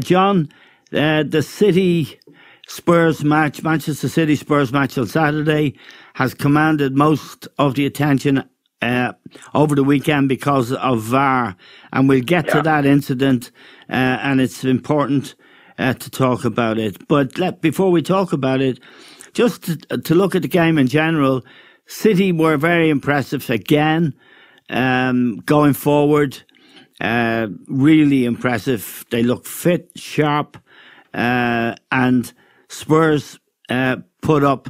John, the Manchester City Spurs match on Saturday has commanded most of the attention over the weekend because of VAR, and we'll get to that incident, and it's important to talk about it. But before we talk about it, just to look at the game in general, City were very impressive again, going forward. Really impressive. They look fit, sharp, and Spurs put up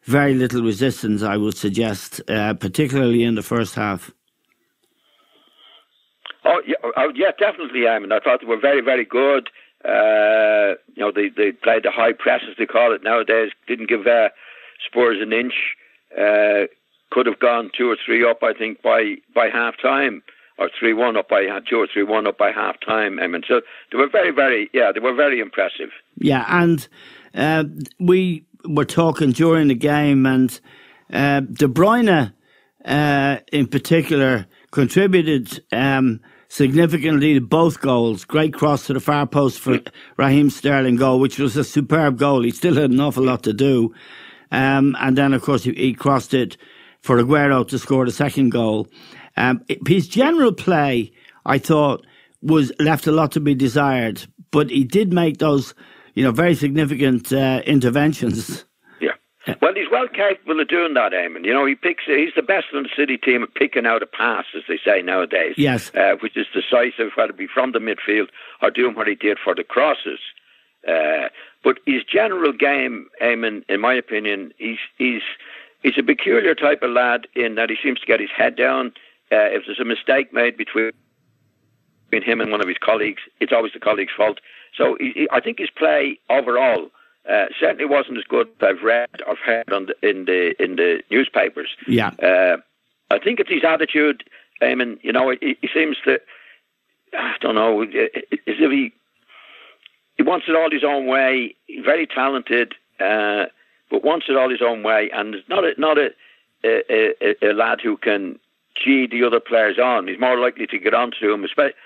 very little resistance, I would suggest, particularly in the first half. Oh, yeah, definitely. I thought they were very, very good. They played the high press, as they call it nowadays. Didn't give Spurs an inch. Could have gone 2 or 3 up, I think, by half time, or 3-1 up by 2 or 3-1 up by half time. So they were very, very, they were very impressive. Yeah, and we were talking during the game, and De Bruyne, in particular, contributed significantly to both goals. Great cross to the far post for Raheem Sterling goal, which was a superb goal. He still had an awful lot to do. And then, of course, he crossed it for Aguero to score the second goal. His general play, I thought, was left a lot to be desired, but he did make those, very significant interventions. Yeah. Well, he's well capable of doing that, Eamon. He's the best on the City team at picking out a pass, as they say nowadays. Yes. Which is decisive, whether it be from the midfield or doing what he did for the crosses. But his general game, Eamon, in my opinion, he's a peculiar type of lad in that he seems to get his head down. If there's a mistake made between him and one of his colleagues, it's always the colleague's fault. So I think his play overall certainly wasn't as good as I've read or heard in the newspapers. Yeah. I think it's his attitude. Eamon, he seems to, I don't know, as if he wants it all his own way. He's very talented, but wants it all his own way, and is not a lad who can gee the other players on. He's more likely to get onto him,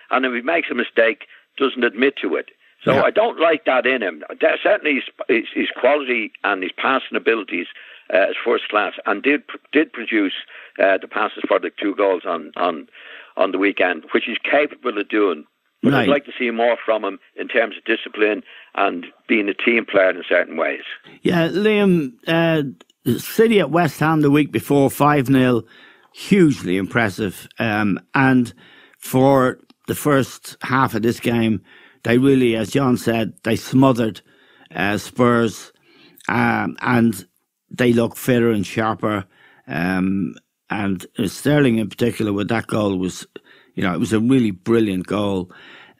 and if he makes a mistake, doesn't admit to it. So I don't like that in him. Certainly his quality and his passing abilities is first class, and did produce the passes for the 2 goals on the weekend, which he's capable of doing. But I'd like to see more from him in terms of discipline and being a team player in certain ways. Yeah, Liam, City at West Ham the week before, 5-0, hugely impressive. And for the first half of this game, they really, as John said, they smothered Spurs, and they look fitter and sharper. And Sterling in particular with that goal was, it was a really brilliant goal.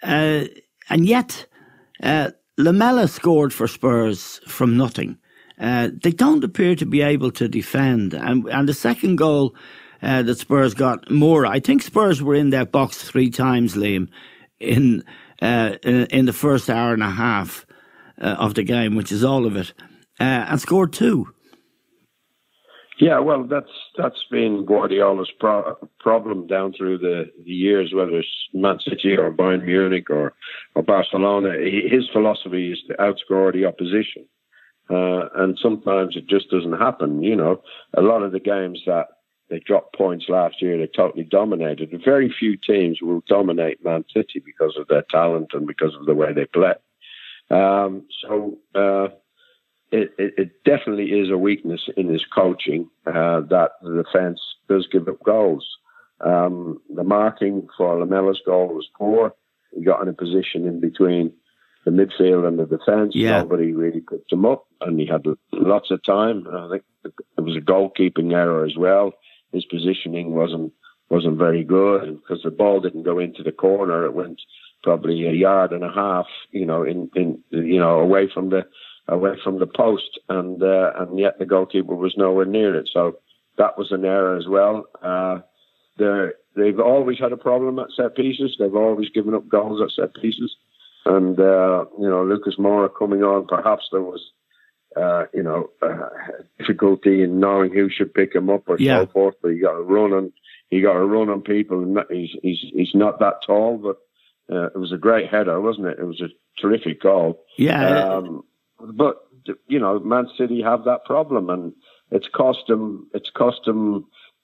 And yet, Lamela scored for Spurs from nothing. They don't appear to be able to defend. And the second goal that Spurs got more, I think Spurs were in their box 3 times, Liam, in the first hour and a half of the game, which is all of it, and scored 2. Yeah, well, that's been Guardiola's problem down through the years, whether it's Man City or Bayern Munich or Barcelona. His philosophy is to outscore the opposition, and sometimes it just doesn't happen. A lot of the games that they dropped points last year, they totally dominated. Very few teams will dominate Man City because of their talent and because of the way they play. It definitely is a weakness in his coaching that the defence does give up goals. The marking for Lamela's goal was poor. He got in a position in between the midfield and the defence. Yeah. Nobody really picked him up, and he had lots of time. I think it was a goalkeeping error as well. His positioning wasn't very good because the ball didn't go into the corner. It went probably 1.5 yards, away from the post, and yet the goalkeeper was nowhere near it. So that was an error as well. They've always had a problem at set pieces. They've always given up goals at set pieces, and Lucas Moura coming on, perhaps there was difficulty in knowing who should pick him up or so forth. But he got a run on people, and he's not that tall, but It was a great header, wasn't it? It was a terrific goal. Yeah. But Man City have that problem, and it's cost them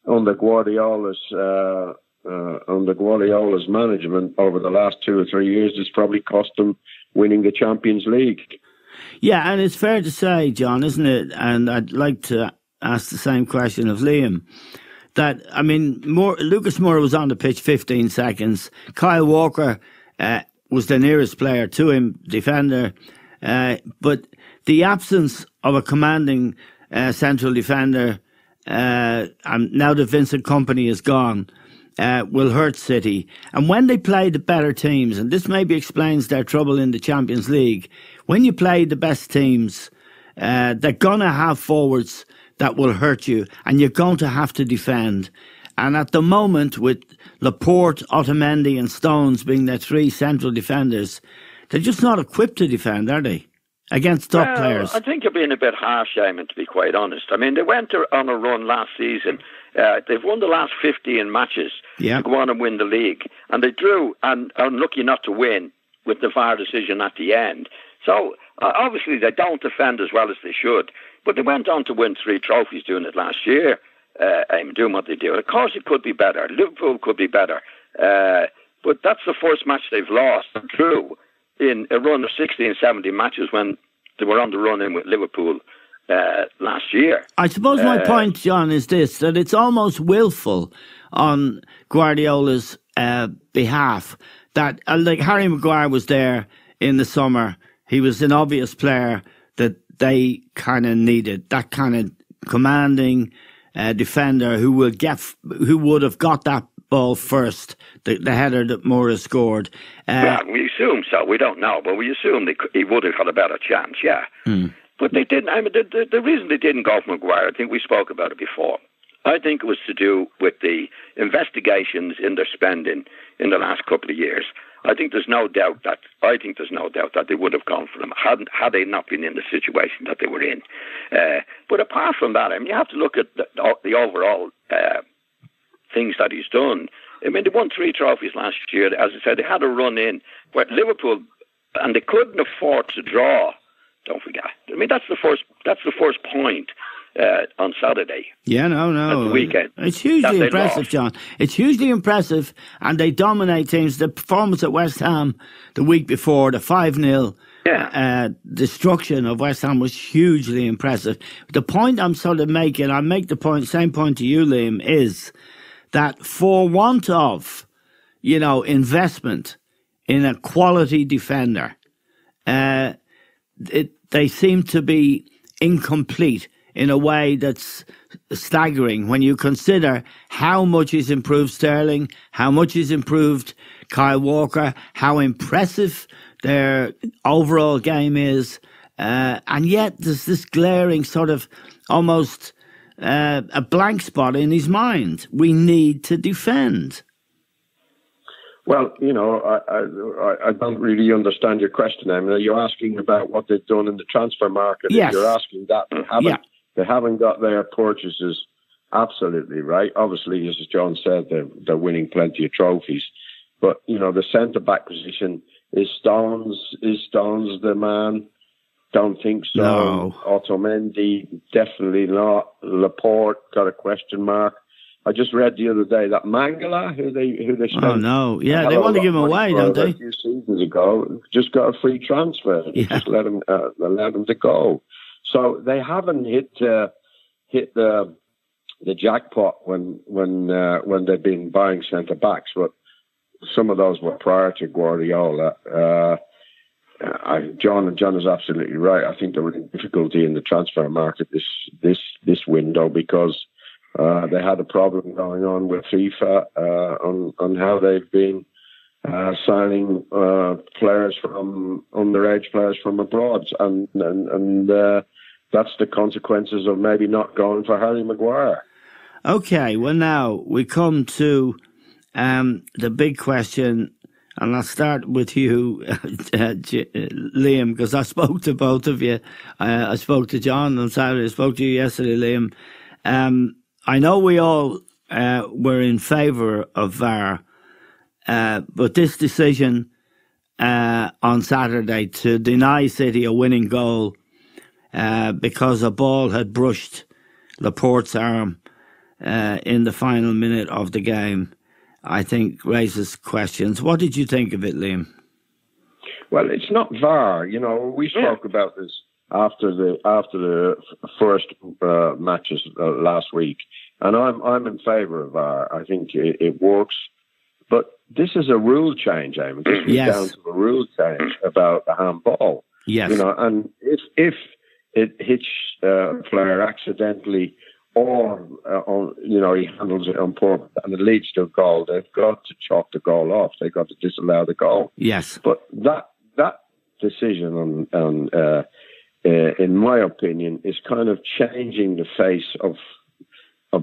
under Guardiola's management over the last 2 or 3 years. It's probably cost them winning the Champions League. Yeah, and it's fair to say, John, isn't it? And I'd like to ask the same question of Liam. That, I mean, Lucas Moura was on the pitch 15 seconds. Kyle Walker was the nearest player to him, defender. But the absence of a commanding central defender, and now that Vincent Kompany is gone, will hurt City. And when they play the better teams, and this maybe explains their trouble in the Champions League, when you play the best teams, they're going to have forwards that will hurt you, and you're going to have to defend. And at the moment, with Laporte, Otamendi and Stones being their three central defenders, they're just not equipped to defend, are they? Against top players. I think you're being a bit harsh, Eamon, to be quite honest. I mean, they went on a run last season. They've won the last 15 matches to go on and win the league. And they drew, and are lucky not to win, with the VAR decision at the end. So, obviously, they don't defend as well as they should. But they went on to win 3 trophies doing it last year, doing what they do. Of course, it could be better. Liverpool could be better. But that's the first match they've lost and drew in a run of 16, 17 matches when they were on the run in with Liverpool last year. I suppose my point, John, is this, that it's almost willful on Guardiola's behalf that, like Harry Maguire was there in the summer. He was an obvious player that they kind of needed, that kind of commanding defender who would have got that ball first, the header that Moura scored. Well, we assume so. We don't know, but we assume he would have had a better chance, yeah. But they didn't. I mean, the reason they didn't go for Maguire, I think we spoke about it before. I think it was to do with the investigations in their spending in the last couple of years. I think there's no doubt that they would have gone for him had they not been in the situation that they were in. But apart from that, I mean, you have to look at the overall things that he's done. I mean, they won 3 trophies last year. As I said, they had a run in where Liverpool, and they couldn't afford to draw. Don't forget. I mean, that's the first point on Saturday. Yeah, no. At the weekend. It's hugely impressive, John. It's hugely impressive, and they dominate teams. The performance at West Ham the week before, the 5-0 destruction of West Ham was hugely impressive. The point I'm sort of making, I make the same point to you, Liam, is that for want of, investment in a quality defender, they seem to be incomplete in a way that's staggering when you consider how much he's improved Sterling, how much he's improved Kyle Walker, how impressive their overall game is, and yet there's this glaring sort of almost a blank spot in his mind. We need to defend. Well, I don't really understand your question. I mean, you're asking about what they've done in the transfer market. Yes. If you're asking that, they haven't got their purchases absolutely right. Obviously, as John said, they're winning plenty of trophies. But, the centre-back position, is Stones the man? Don't think so. No. Otamendi, definitely not. Laporte, got a question mark. I just read the other day that Mangala, who they spent. Oh no, yeah, they want to give him away, don't they? A few seasons ago, just got a free transfer. Yeah. Just let him to go. So they haven't hit the jackpot when they've been buying centre backs, but some of those were prior to Guardiola. John is absolutely right. I think there was difficulty in the transfer market this window because they had a problem going on with FIFA on how they've been signing players from underage players from abroad, and that's the consequences of maybe not going for Harry Maguire. Okay, well now we come to the big question, and I'll start with you, Liam, because I spoke to both of you. I spoke to John on Saturday. I spoke to you yesterday, Liam. I know we all were in favour of VAR, but this decision on Saturday to deny City a winning goal because a ball had brushed Laporte's arm in the final minute of the game, I think raises questions. What did you think of it, Liam? Well, it's not VAR. You know, we spoke about this after the first matches last week, and I'm in favour of VAR. I think it works, but this is a rule change, Eamon. This is down to a rule change about the handball. Yes, you know, and if it hits a player accidentally, or you know, he handles it on purpose and it leads to a goal, they've got to chalk the goal off. They've got to disallow the goal. Yes, but that decision in my opinion, is kind of changing the face of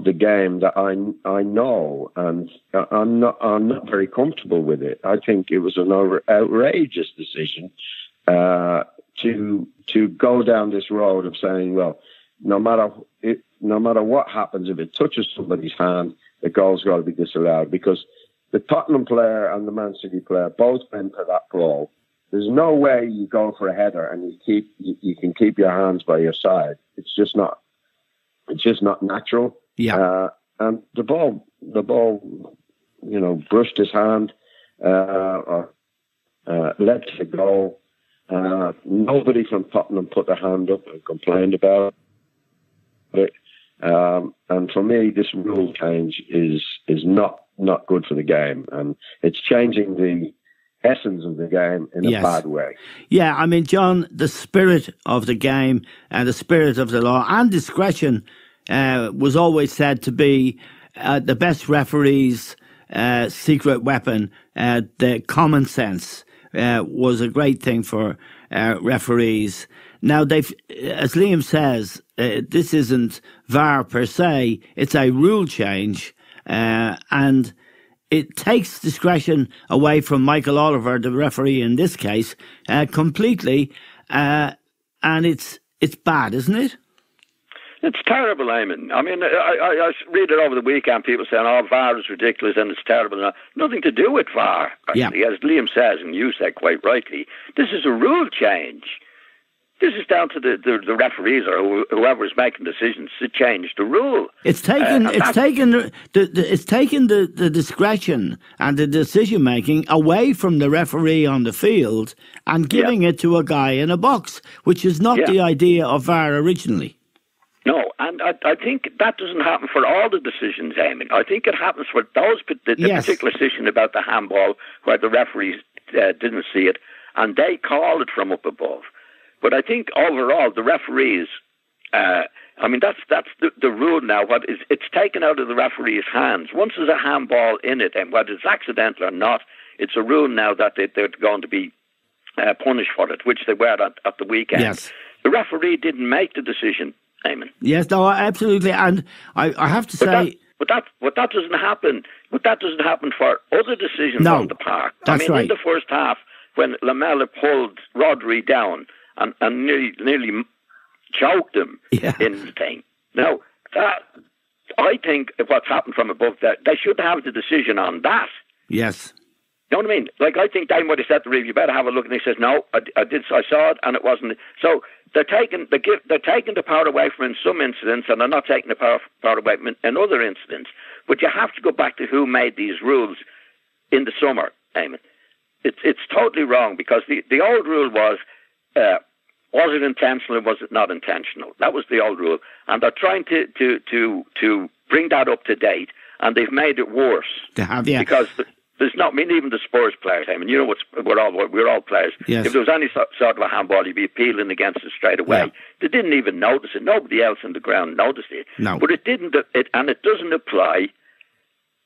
the game that I know, and I'm not very comfortable with it. I think it was an outrageous decision to go down this road of saying, well, no matter what happens, if it touches somebody's hand, the goal's got to be disallowed, because the Tottenham player and the Man City player both went for that ball. There's no way you go for a header and you can keep your hands by your side. It's just not natural. Yeah. And the ball, you know, brushed his hand or led to the goal. Nobody from Tottenham put their hand up and complained about it. And for me, this rule change is not good for the game, and it's changing the essence of the game in a bad way. Yeah, I mean, John, the spirit of the game and the spirit of the law and discretion was always said to be the best referee's secret weapon. The common sense was a great thing for referees. Now, as Liam says, this isn't VAR per se, it's a rule change, and it takes discretion away from Michael Oliver, the referee in this case, completely, and it's bad, isn't it? It's terrible, Eamon. I mean, I read it over the weekend, people saying, oh, VAR is ridiculous and it's terrible. Nothing to do with VAR, actually. As Liam says, and you said quite rightly, this is a rule change. This is down to the referees or whoever is making decisions to change the rule. It's taken the discretion and the decision making away from the referee on the field and giving it to a guy in a box, which is not the idea of VAR originally. No, and I think that doesn't happen for all the decisions, Eamon. I think it happens for the particular decision about the handball where the referees didn't see it and they called it from up above. But I think overall, the referees, I mean, that's the rule now. It's taken out of the referee's hands. Once there's a handball in it, and whether it's accidental or not, it's a rule now that they're going to be punished for it, which they were at the weekend. Yes. The referee didn't make the decision, Eamon. Yes, no, absolutely. And I have to say... But that doesn't happen. But that doesn't happen for other decisions on the park. That's right. In the first half, when Lamela pulled Rodri down, and nearly choked him in the thing. Now, I think what's happened from above, that they should have the decision on that. Yes. You know what I mean? Like, I think they might have said to Reeve, you better have a look, and he says, no, I saw it, and it wasn't. So they're taking the power away from in some incidents, and they're not taking the power away from in other incidents. But you have to go back to who made these rules in the summer, Eamon. It's totally wrong, because the old rule was it intentional or was it not intentional? That was the old rule. And they're trying to bring that up to date, and they've made it worse. They have, yeah. Because there's not, I mean, even the Spurs players, I mean, you know, we're all players. Yes. If there was any sort of a handball, you'd be appealing against it straight away. Yeah. They didn't even notice it. Nobody else on the ground noticed it. No. But it didn't, and it doesn't apply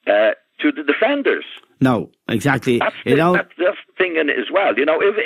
to the defenders. No, exactly. That's the thing in it as well. You know, if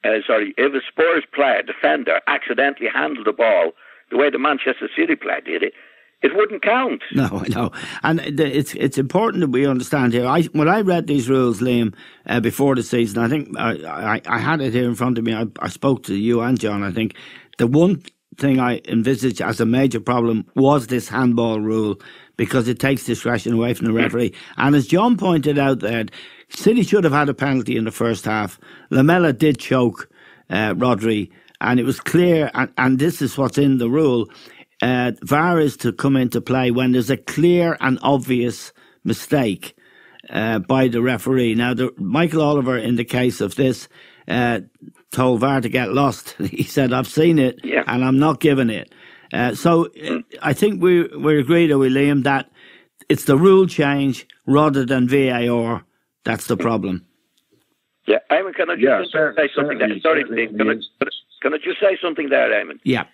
a Spurs player, defender, accidentally handled the ball the way the Manchester City player did it, it wouldn't count. No, I know. And it's important that we understand here. When I read these rules, Liam, before the season, I think I had it here in front of me. I spoke to you and John. I think the one thing I envisaged as a major problem was this handball rule, because it takes discretion away from the referee. And as John pointed out there, City should have had a penalty in the first half. Lamela did choke Rodri, and it was clear, and this is what's in the rule, VAR is to come into play when there's a clear and obvious mistake by the referee. Now, Michael Oliver, in the case of this, told VAR to get lost. He said, I've seen it, and I'm not giving it. So I think we agreed, are we, Liam, that it's the rule change rather than VAR that's the problem. Yeah, Eamon, can I just say something there? Sorry, Liam, can I just say something there, Eamon? Yeah.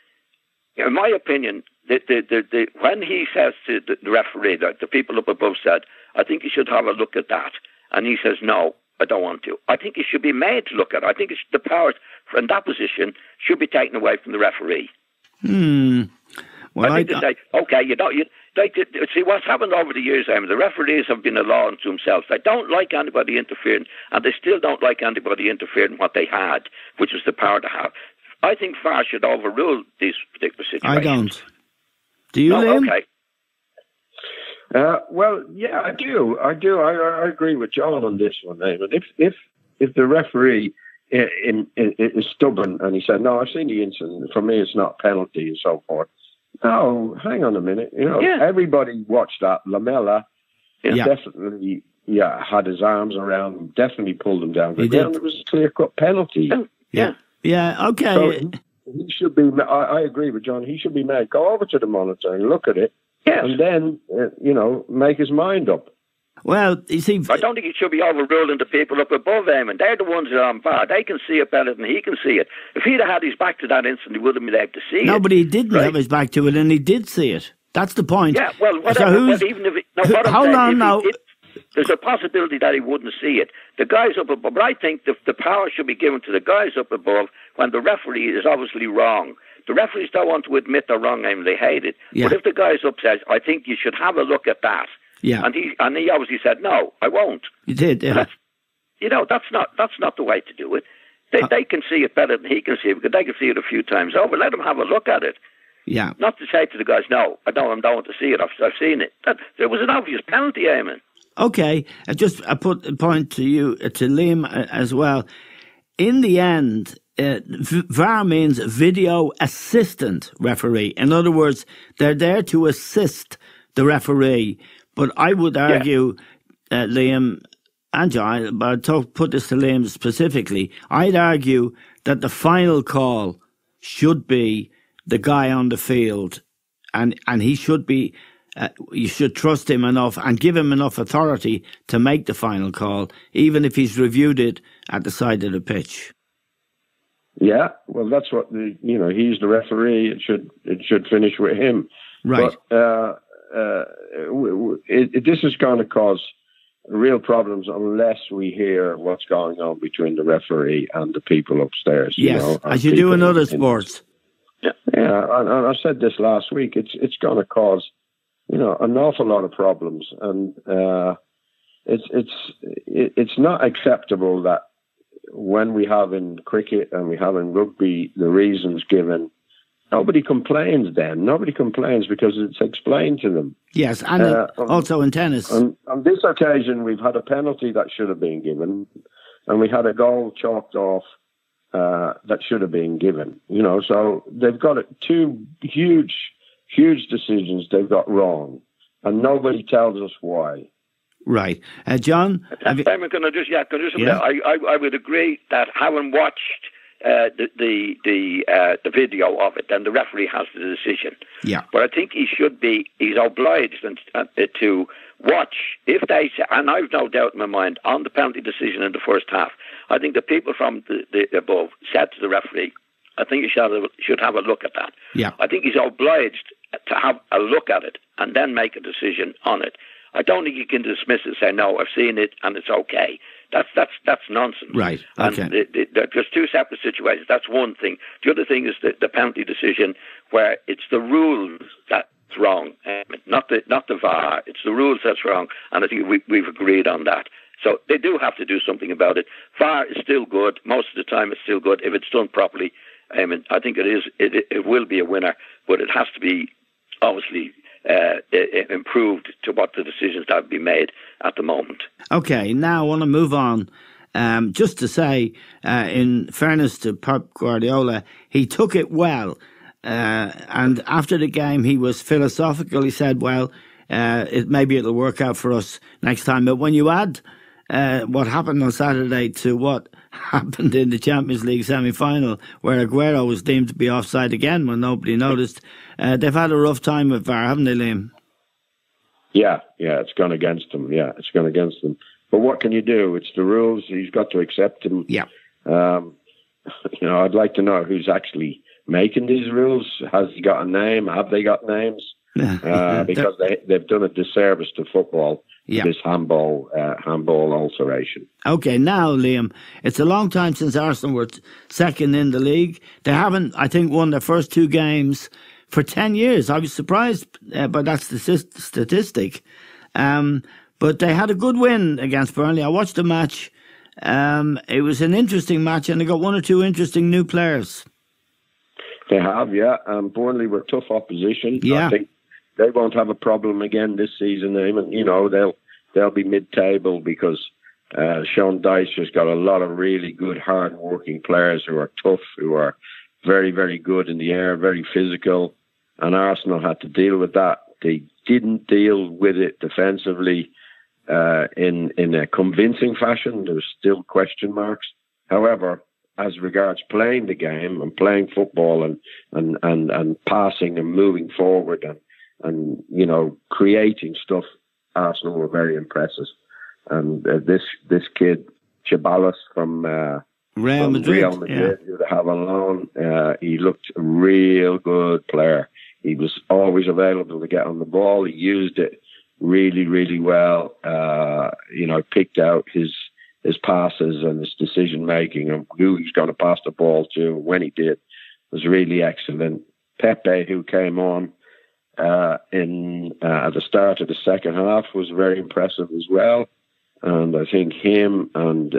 In my opinion, when he says to the referee, the people up above said, I think you should have a look at that. And he says, no, I don't want to. I think he should be made to look at it. I think the powers in that position should be taken away from the referee. Well, I think to say, okay, see what's happened over the years, Eamon, the referees have been a law unto themselves. They don't like anybody interfering, and they still don't like anybody interfering in what they had, which was the power to have. I think VAR should overrule these particular situations. I don't. Do you, Liam? Okay. Well, yeah, I do. I agree with John on this one, Eamon. If the referee is stubborn and he said, no, I've seen the incident, for me it's not penalty and so forth. No, hang on a minute. Everybody watched that. Lamela definitely had his arms around him, definitely pulled him down. But it was a clear-cut penalty. Yeah, okay. So he should be, I agree with John, he should be made go over to the monitor and look at it. Yes. And then, make his mind up. Well, you see, I don't think it should be overruling the people up above him, and they're the ones that are on VAR. They can see it better than he can see it. If he'd have had his back to that incident, he would have been able to see it. No, but he didn't have his back to it, and he did see it. That's the point. Yeah, well, whatever. So even if hold on now. There's a possibility that he wouldn't see it. The guys up above, but I think the power should be given to the guys up above when the referee is obviously wrong. The referees don't want to admit they're wrong, and they hate it. Yeah. But if the guy's up says, I think you should have a look at that. Yeah. And he obviously said, no, I won't. He did, yeah. That's not the way to do it. They can see it better than he can see it, because they can see it a few times over. Let them have a look at it. Yeah. Not to say to the guys, no, I don't want to see it. I've seen it. There was an obvious penalty, Eamon. Okay. I put a point to you, to Liam as well. In the end, VAR means video assistant referee. In other words, they're there to assist the referee. But I would argue, Liam and John, but I'll put this to Liam specifically, I'd argue that the final call should be the guy on the field, and he should be, you should trust him enough and give him enough authority to make the final call, even if he's reviewed it at the side of the pitch. Yeah, well, that's what he's the referee. It should finish with him, right? But, this is going to cause real problems unless we hear what's going on between the referee and the people upstairs. Yes, as you do in other sports. Yeah, and I said this last week. It's going to cause an awful lot of problems, and it's not acceptable that when we have in cricket and we have in rugby the reasons given, nobody complains then. Nobody complains because it's explained to them. Yes, and also in tennis. On this occasion, we've had a penalty that should have been given, and we had a goal chalked off that should have been given. So they've got two huge decisions they've got wrong, and nobody tells us why. Right, John. I would agree that having watched the video of it, then the referee has the decision. Yeah. But I think he's obliged to watch if they say, and I've no doubt in my mind on the penalty decision in the first half. I think the people from the above said to the referee, I think you should have a look at that. Yeah. I think he's obliged to have a look at it and then make a decision on it. I don't think you can dismiss it and say, no, I've seen it and it's okay. That's nonsense. Right. Okay. And there's two separate situations. That's one thing. The other thing is the penalty decision where it's the rules that's wrong, not the VAR. It's the rules that's wrong, and I think we've agreed on that. So they do have to do something about it. VAR is still good. Most of the time it's still good if it's done properly. I think it will be a winner, but it has to be obviously improved to what the decisions that have been made at the moment. Okay, now I want to move on. Just to say, in fairness to Pep Guardiola, he took it well. And after the game, he was philosophical. He said, well, maybe it'll work out for us next time. But when you add what happened on Saturday to what happened in the Champions League semi-final, where Aguero was deemed to be offside again when nobody noticed, they've had a rough time with VAR, haven't they, Liam? Yeah, it's gone against them. Yeah, it's gone against them. But what can you do? It's the rules. He's got to accept them. Yeah. I'd like to know who's actually making these rules. Has he got a name? Have they got names? Because they've done a disservice to football. Yeah. This handball alteration. Okay, now, Liam, it's a long time since Arsenal were second in the league. They haven't, I think, won their first 2 games for 10 years. I was surprised by that statistic. But they had a good win against Burnley. I watched the match. It was an interesting match, and they got 1 or 2 interesting new players. They have, yeah. Burnley were tough opposition. Yeah. I think they won't have a problem again this season. Even, they'll be mid-table because Sean Dyche's got a lot of really good, hard-working players who are tough, who are very, very good in the air, very physical. And Arsenal had to deal with that. They didn't deal with it defensively in a convincing fashion. There's still question marks. However, as regards playing the game and playing football and passing and moving forward and creating stuff, Arsenal were very impressive. And this kid Giles from Real Madrid, who they have on loan, he looked a real good player. He was always available to get on the ball. He used it really, really well. Picked out his passes and his decision making and who he's going to pass the ball to when he did was really excellent. Pepe, who came on at the start of the second half, was very impressive as well. And I think him and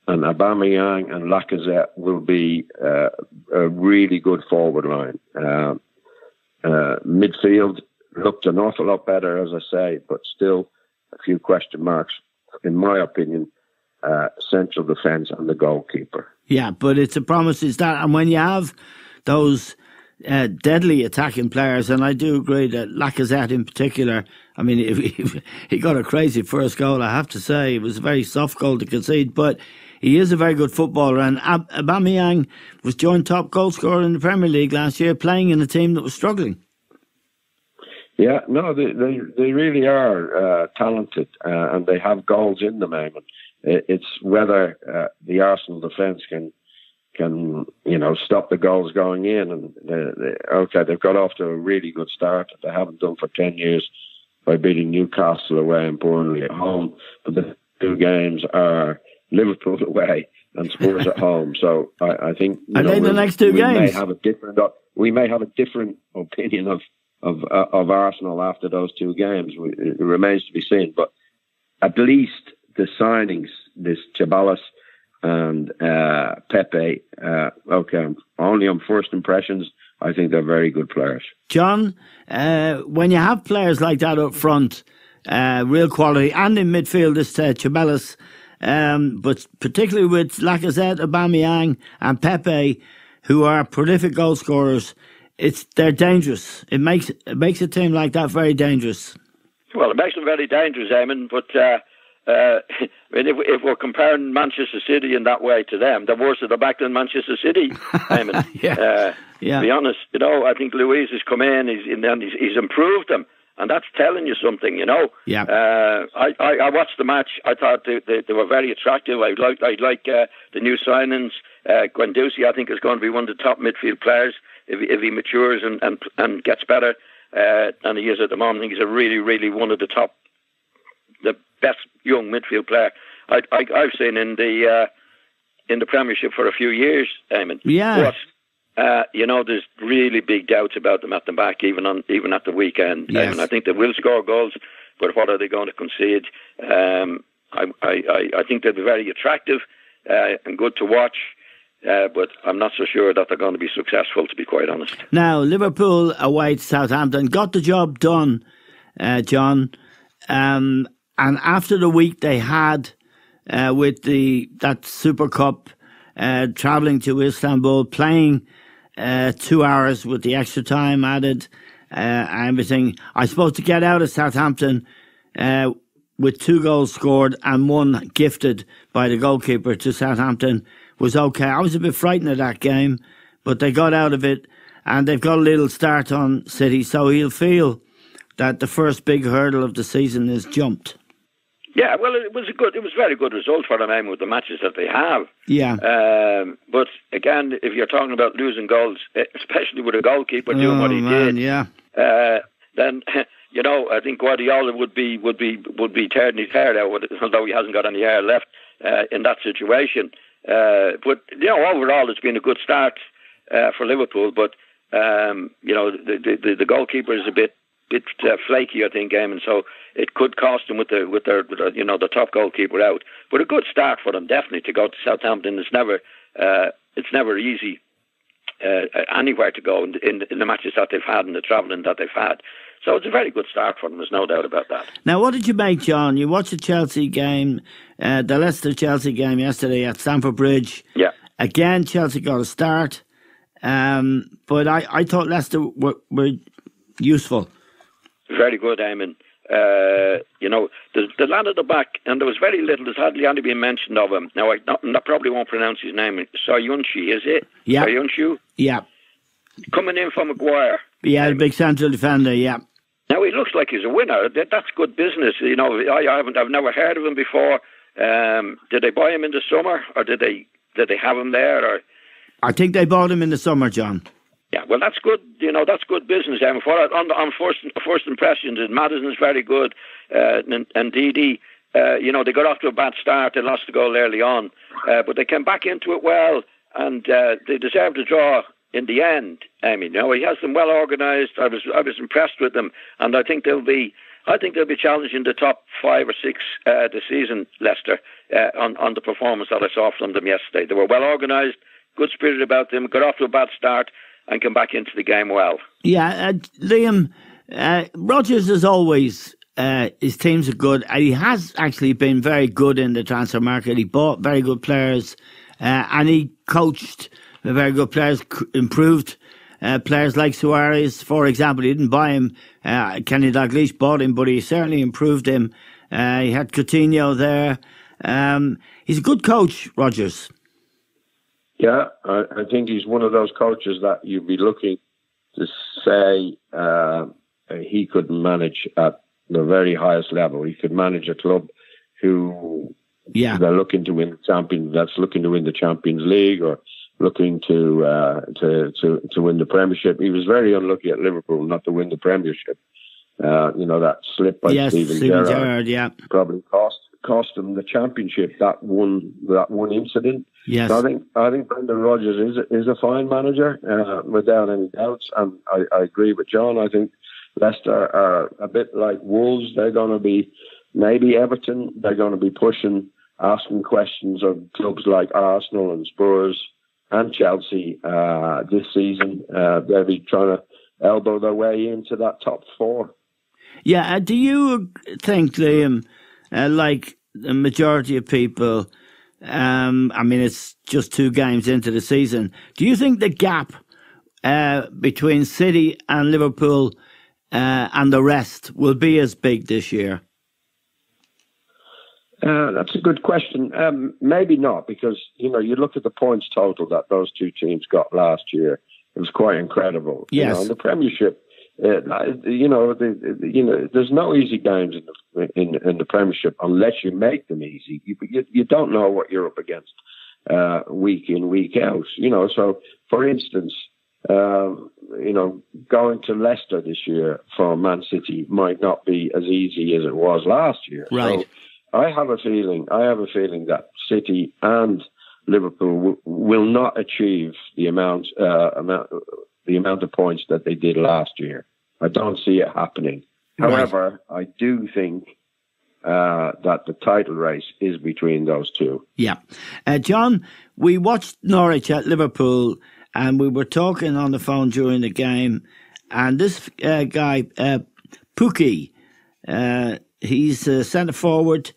Aubameyang and Lacazette will be a really good forward line. Midfield looked an awful lot better, as I say, but still a few question marks, in my opinion. Central defence and the goalkeeper. Yeah, but it's a promise, is that, and when you have those deadly attacking players, and I do agree that Lacazette in particular, I mean, he got a crazy first goal, I have to say. It was a very soft goal to concede, but he is a very good footballer. And Aubameyang was joint top goal scorer in the Premier League last year, playing in a team that was struggling. Yeah, no, they really are talented, and they have goals in them, Eamon. It's whether the Arsenal defence can stop the goals going in. And they've got off to a really good start. They haven't done for 10 years by beating Newcastle away and Burnley at home. But the 2 games are Liverpool away and Spurs at home. So I think the next 2 games we may have a different opinion of Arsenal after those 2 games. It remains to be seen. But at least the signings, this Giles and Pepe, only on first impressions, I think they're very good players. John, when you have players like that up front, real quality, and in midfield, this Giles, but particularly with Lacazette, Aubameyang and Pepe, who are prolific goal scorers, they're dangerous. It makes a team like that very dangerous. Well, it makes them very dangerous, Eamon, but if we're comparing Manchester City in that way to them, they're worse at the back than Manchester City, Eamon. To be honest, I think Luis has come in, he's improved them, and that's telling you something, Yeah. I watched the match. I thought they were very attractive. I like the new signings. Guendouzi, I think, is going to be one of the top midfield players if he matures and gets better than he is at the moment. I think he's a really, really one of the best young midfield player I've seen in the Premiership for a few years, Eamon. Yeah. But there's really big doubts about them at the back, even at the weekend. Yes. I think they will score goals, but what are they going to concede? I think they'll be very attractive and good to watch. but I'm not so sure that they're going to be successful, to be quite honest. Now, Liverpool away to Southampton got the job done, John. And after the week they had with that Super Cup, travelling to Istanbul, playing 2 hours with the extra time added, everything, I suppose to get out of Southampton with 2 goals scored and 1 gifted by the goalkeeper to Southampton was okay. I was a bit frightened of that game, but they got out of it and they've got a little start on City, so he'll feel that the first big hurdle of the season is jumped. Yeah, well, it was a very good result for them with the matches that they have. Yeah. But again, if you're talking about losing goals, especially with a goalkeeper doing what he did, yeah. Then I think Guardiola would be tearing his hair out, although he hasn't got any hair left in that situation. But overall, it's been a good start for Liverpool. But the goalkeeper is a bit flaky, I think, and so it could cost them with their the top goalkeeper out. But a good start for them, definitely, to go to Southampton. It's never easy anywhere to go in the matches that they've had and the travelling that they've had. So it's a very good start for them, there's no doubt about that. Now, what did you make, John? You watched the Chelsea game, the Leicester-Chelsea game yesterday at Stamford Bridge. Yeah. Again, Chelsea got a start, but I thought Leicester were useful. Very good, Eamon. The lad at the back, and there was very little, there's hardly any being mentioned of him. Now, I probably won't pronounce his name. Soyuncu, is it? Yeah. Soyuncu? Yeah. Coming in from Maguire. Yeah, the big central defender, yeah. Now, he looks like he's a winner. That's good business. I've never heard of him before. Did they buy him in the summer, or did they have him there? Or I think they bought him in the summer, John. Yeah, well, that's good. That's good business. On first impressions, Maddison's very good, and Didi. They got off to a bad start. They lost the goal early on, but they came back into it well, and they deserved a draw in the end. I mean, he has them well organised. I was impressed with them, and I think they'll be challenging the top 5 or 6 this season, Leicester, on the performance that I saw from them yesterday. They were well organised, good spirit about them, got off to a bad start, and come back into the game well. Yeah, Liam, Rodgers is always, his teams are good. He has actually been very good in the transfer market. He bought very good players and he coached very good players, improved players like Suarez, for example. He didn't buy him. Kenny Dalglish bought him, but he certainly improved him. He had Coutinho there. He's a good coach, Rodgers. Yeah, I think he's one of those coaches that you'd be looking to say he could manage at the very highest level. He could manage a club who they're looking to win the Champions League, or looking to win the Premiership. He was very unlucky at Liverpool not to win the Premiership. That slip by Steven Gerrard probably cost him the Championship. That one incident. Yes. So I think Brendan Rodgers is a fine manager, without any doubts. And I agree with John. I think Leicester are a bit like Wolves. They're going to be, maybe Everton, they're going to be asking questions of clubs like Arsenal and Spurs and Chelsea this season. They'll be trying to elbow their way into that top 4. Yeah, do you think, Liam, like the majority of people, it's just 2 games into the season, do you think the gap between City and Liverpool and the rest will be as big this year? That's a good question. Maybe not, because, you look at the points total that those 2 teams got last year. It was quite incredible. Yes. In the Premiership, there's no easy games in the Premiership unless you make them easy. You don't know what you're up against week in, week out. So for instance, going to Leicester this year for Man City might not be as easy as it was last year. Right. So I have a feeling that City and Liverpool will not achieve the amount of points that they did last year. I don't see it happening. Right. However, I do think that the title race is between those two. Yeah. John, we watched Norwich at Liverpool, and we were talking on the phone during the game, and this guy, Pukki, he's centre forward,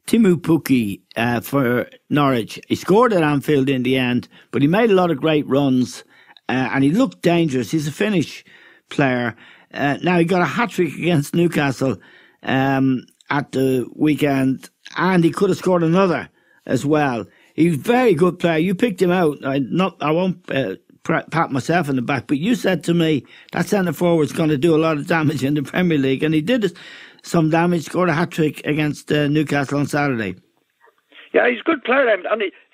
Timu Pukki for Norwich. He scored at Anfield in the end, but he made a lot of great runs, and he looked dangerous. He's a Finnish player. Now, he got a hat-trick against Newcastle at the weekend, and he could have scored another as well. He's a very good player. You picked him out. I won't pat myself in the back, but you said to me that centre forward's going to do a lot of damage in the Premier League, and he did some damage, scored a hat-trick against Newcastle on Saturday. Yeah, he's a good player, and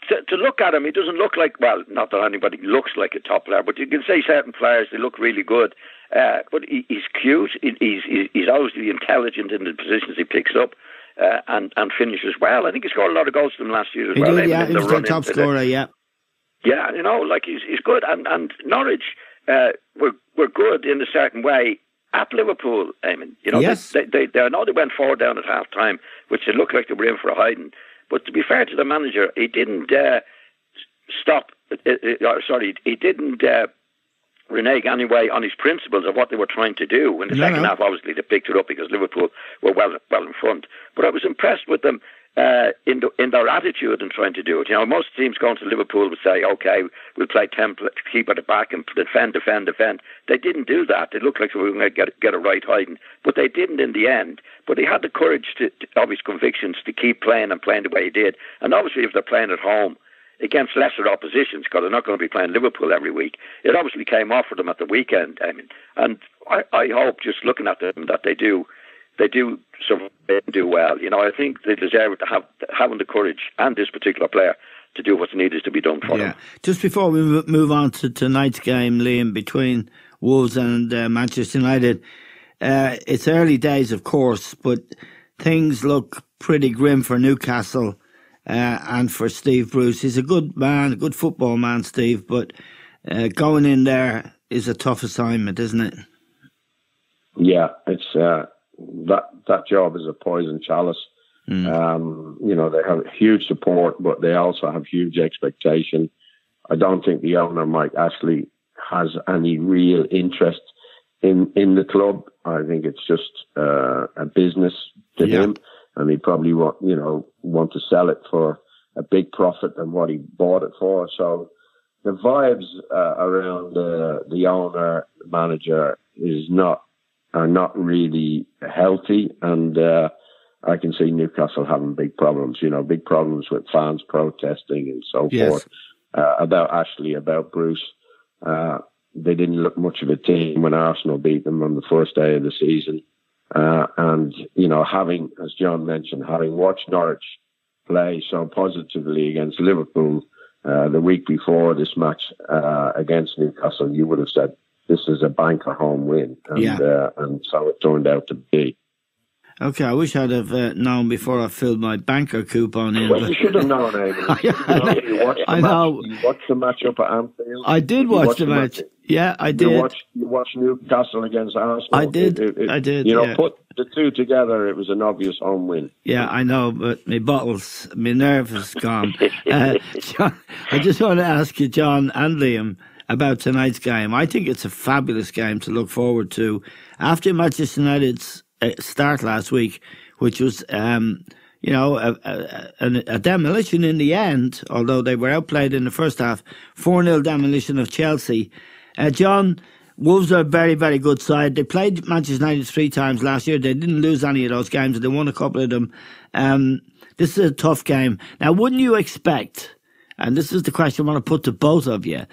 to look at him, he doesn't look like, well, not that anybody looks like a top player, but you can say certain players, they look really good. But he's cute, he's obviously intelligent in the positions he picks up, and finishes well. I think he scored a lot of goals for them last year as well. Did, yeah, he was the top scorer, yeah. Yeah, he's good, and Norwich were good in a certain way at Liverpool. I mean, yes. They know they went 4 down at half time, which it looked like they were in for a hiding. But to be fair to the manager, he didn't he didn't renege anyway on his principles of what they were trying to do. In the second half, obviously, they picked it up because Liverpool were well in front. But I was impressed with them in their attitude in trying to do it. Most teams going to Liverpool would say, okay, we'll play template, keep at the back and defend. They didn't do that. They looked like they were going to get a right hiding, but they didn't in the end. But he had the courage of his convictions to keep playing the way he did. And obviously, if they're playing at home against lesser oppositions, because they're not going to be playing Liverpool every week, it obviously came off for them at the weekend. I mean, and I hope, just looking at them, that they do well. I think they deserve to having the courage, and this particular player, to do what's needed to be done for them. Just before we move on to tonight's game, Liam, between Wolves and Manchester United, it's early days, of course, but things look pretty grim for Newcastle and for Steve Bruce. He's a good man, a good football man, Steve, but going in there is a tough assignment, isn't it? Yeah, it's that job is a poison chalice. They have huge support, but they also have huge expectation. I don't think the owner, Mike Ashley, has any real interest in the club. I think it's just a business to him, and he probably want to sell it for a big profit than what he bought it for. So the vibes around the owner, the manager, are not really healthy, and I can see Newcastle having big problems with fans protesting and so forth. About Ashley, about Bruce. They didn't look much of a team when Arsenal beat them on the first day of the season. And having, as John mentioned, having watched Norwich play so positively against Liverpool the week before this match against Newcastle, you would have said, this is a banker home win, and so it turned out to be. Okay, I wish I'd have known before I filled my banker coupon in. Well, you should have known, Eamon. You watched the match up at Anfield. I did watch the match. Yeah, I did. You watched Newcastle against Arsenal. I did. Put the two together, it was an obvious home win. Yeah, I know, but my nerve is gone. John, I just want to ask you, John and Liam, about tonight's game. I think it's a fabulous game to look forward to. After Manchester United's start last week, which was, a demolition in the end, although they were outplayed in the first half, 4-0 demolition of Chelsea. John, Wolves are a very, very good side. They played Manchester United 3 times last year. They didn't lose any of those games. They won a couple of them. This is a tough game. Now, wouldn't you expect, and this is the question I want to put to both of you,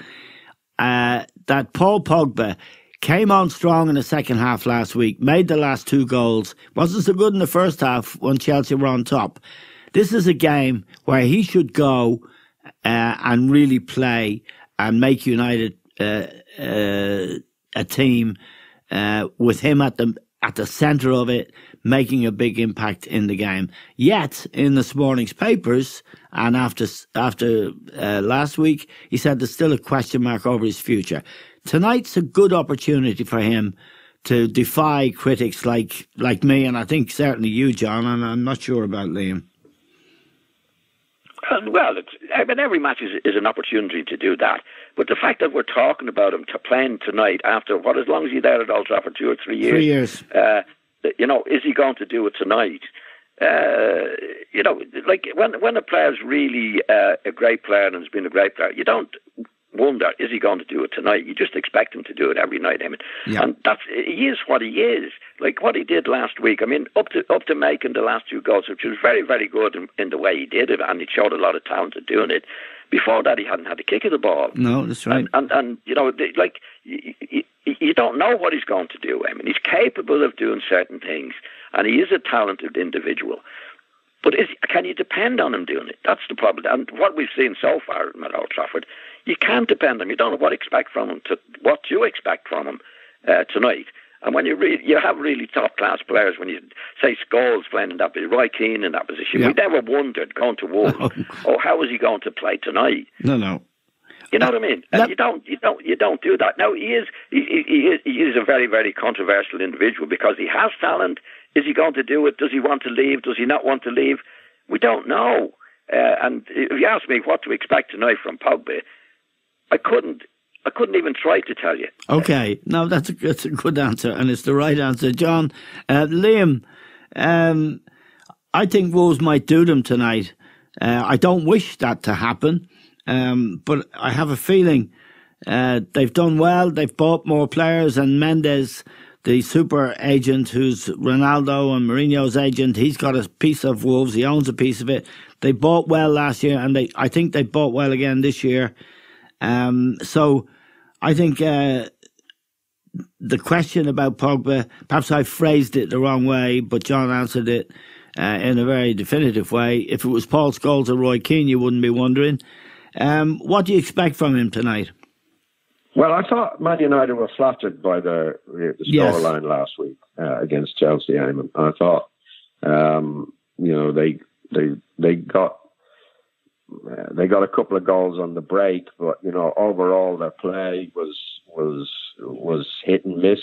that Paul Pogba came on strong in the second half last week, made the last 2 goals, wasn't so good in the first half when Chelsea were on top. This is a game where he should go and really play and make United a team with him at the centre of it, making a big impact in the game. Yet, in this morning's papers, and after last week, he said there's still a question mark over his future. Tonight's a good opportunity for him to defy critics like me, and I think certainly you, John, and I'm not sure about Liam. Well, every match is an opportunity to do that. But the fact that we're talking about him playing tonight after, as long as he's there at Old Trafford, 2 or 3 years? 3 years. Is he going to do it tonight? Like when a player's really a great player and has been a great player, you don't wonder, is he going to do it tonight? You just expect him to do it every night. I mean, and he is what he is. Like what he did last week. I mean, up to making the last 2 goals, which was very, very good in the way he did it, and he showed a lot of talent at doing it. Before that, he hadn't had a kick of the ball. No, that's right. And you don't know what he's going to do. I mean, he's capable of doing certain things, and he is a talented individual. But can you depend on him doing it? That's the problem. And what we've seen so far at Old Trafford, you can't depend on him. You don't know what to expect from him tonight. And when you have really top-class players, when you say Scholes playing in that position, Roy Keane in that position, we never wondered going to Wolves, how is he going to play tonight? No. You know what I mean? And you don't do that. Now he is a very, very controversial individual because he has talent. Is he going to do it? Does he want to leave? Does he not want to leave? We don't know. And if you ask me what to expect tonight from Pogba, I couldn't even try to tell you. Okay, no, that's a good answer, and it's the right answer, John. Liam, I think Wolves might do them tonight. I don't wish that to happen, but I have a feeling they've done well. They've bought more players, and Mendes, the super agent, who's Ronaldo and Mourinho's agent, he's got a piece of Wolves. He owns a piece of it. They bought well last year, and I think they bought well again this year. So I think the question about Pogba, perhaps I phrased it the wrong way, but John answered it in a very definitive way. If it was Paul Scholes or Roy Keane, you wouldn't be wondering. What do you expect from him tonight? Well, I thought Man United were flattered by the scoreline last week against Chelsea. I thought, they got a couple of goals on the break, but overall their play was hit and miss.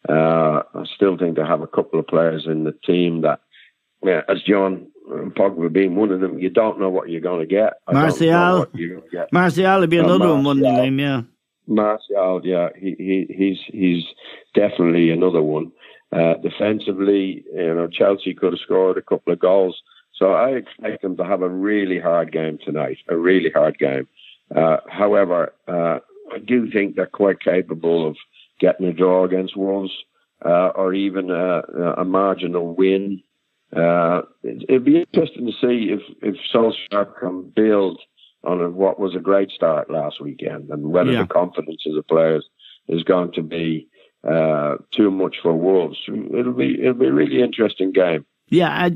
I still think they have a couple of players in the team that, as John Pogba being one of them, you don't know what you're going to get. Martial would be another one, wouldn't he, Liam? Yeah. Martial, yeah, he's definitely another one. Defensively, Chelsea could have scored a couple of goals. So I expect them to have a really hard game tonight, However, I do think they're quite capable of getting a draw against Wolves or even a marginal win. It'd be interesting to see if Solskjaer can build on what was a great start last weekend and whether the confidence of the players is going to be too much for Wolves. It'll be a really interesting game. Yeah,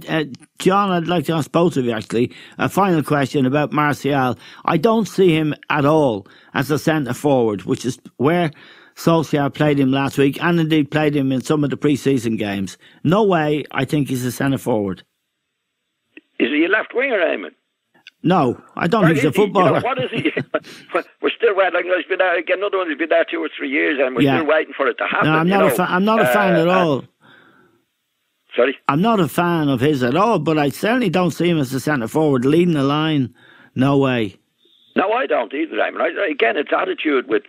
John, I'd like to ask both of you, actually, a final question about Martial. I don't see him at all as a centre-forward, which is where Solskjaer played him last week and indeed played him in some of the pre-season games. No way I think he's a centre-forward. Is he a left-winger, Eamon? No, I don't think he's a footballer. What is he? We're still waiting. He's been there, again, another one who's been there 2 or 3 years, and we're still waiting for it to happen. No, I'm not a fan at all. Sorry? I'm not a fan of his at all, but I certainly don't see him as a centre-forward leading the line. No way. No, I don't either. I mean, again, it's attitude with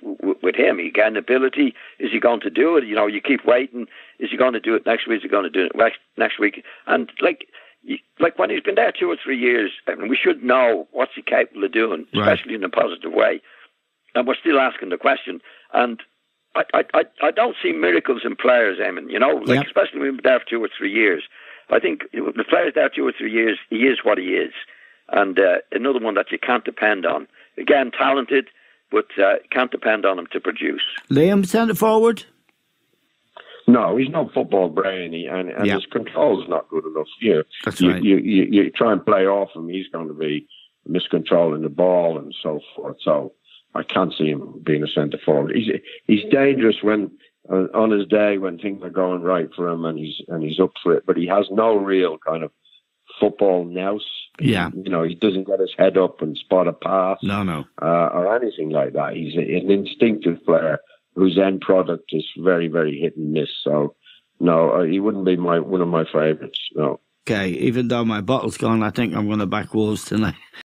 him. Again, ability. Is he going to do it? You keep waiting. Is he going to do it next week? Is he going to do it next week? And like when he's been there 2 or 3 years, I mean, we should know what's he capable of doing, especially in a positive way. And we're still asking the question. And I don't see miracles in players, Eamon, especially when we've been there for 2 or 3 years. I think the player's there 2 or 3 years, he is what he is. And another one that you can't depend on. Again, talented, but can't depend on him to produce. Liam, centre forward? No, he's not football brainy, and his control's not good enough. That's right. You try and play off him, he's going to be miscontrolling the ball and so forth. So I can't see him being a centre forward. He's dangerous when on his day when things are going right for him and he's up for it, but he has no real kind of football nous. Yeah, he doesn't get his head up and spot a pass. No, or anything like that. He's an instinctive player whose end product is very, very hit and miss. So, no, he wouldn't be one of my favourites. No. Okay, even though my bottle's gone, I think I'm going to back Wolves tonight.